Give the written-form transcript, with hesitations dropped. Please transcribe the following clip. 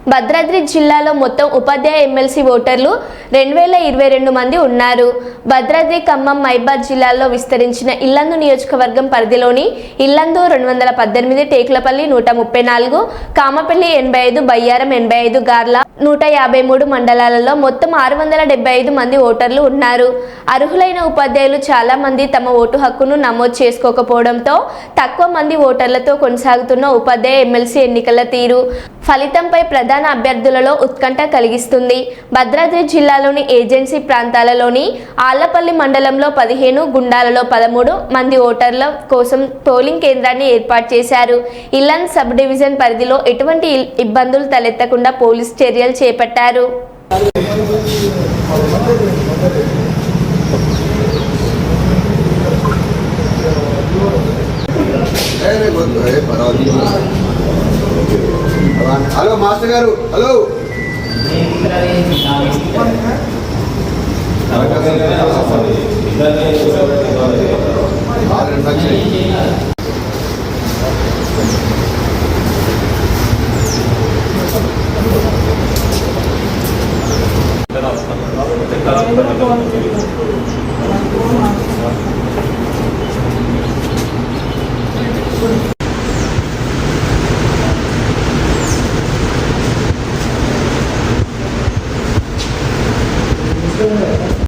భద్రాద్రి జిల్లాలో మొత్తం ఉపాధ్యాయ ఎమ్మెల్సీ ఓటర్లు 2022 మంది ఉన్నారు. భద్రాద్రి, ఖమ్మం, మైబాద్ జిల్లాల్లో విస్తరించిన ఇల్లందు నియోజకవర్గం పరిధిలోని ఇల్లందు 218, టేకులపల్లి 134, కామపల్లి 85, బయ్యారం 85, గార్ల 153 మండలాలలో మొత్తం 675 మంది ఓటర్లు ఉన్నారు. అర్హులైన ఉపాధ్యాయులు చాలా మంది తమ ఓటు హక్కును నమోదు చేసుకోకపోవడంతో తక్కువ మంది ఓటర్లతో కొనసాగుతున్న ఉపాధ్యాయ ఎమ్మెల్సీ ఎన్నికల తీరు ఫలితంపై ప్రధాన అభ్యర్థులలో ఉత్కంఠ కలిగిస్తుంది. భద్రాద్రి జిల్లాలోని ఏజెన్సీ ప్రాంతాలలోని ఆళ్లపల్లి మండలంలో 15, గుండాలలో 13 మంది ఓటర్ల కోసం పోలింగ్ కేంద్రాన్ని ఏర్పాటు చేశారు. ఇల్లందు సబ్ డివిజన్ పరిధిలో ఎటువంటి ఇబ్బందులు తలెత్తకుండా పోలీసు చర్యలు చేపట్టారు. హలో మాస్టర్ గారు, హలో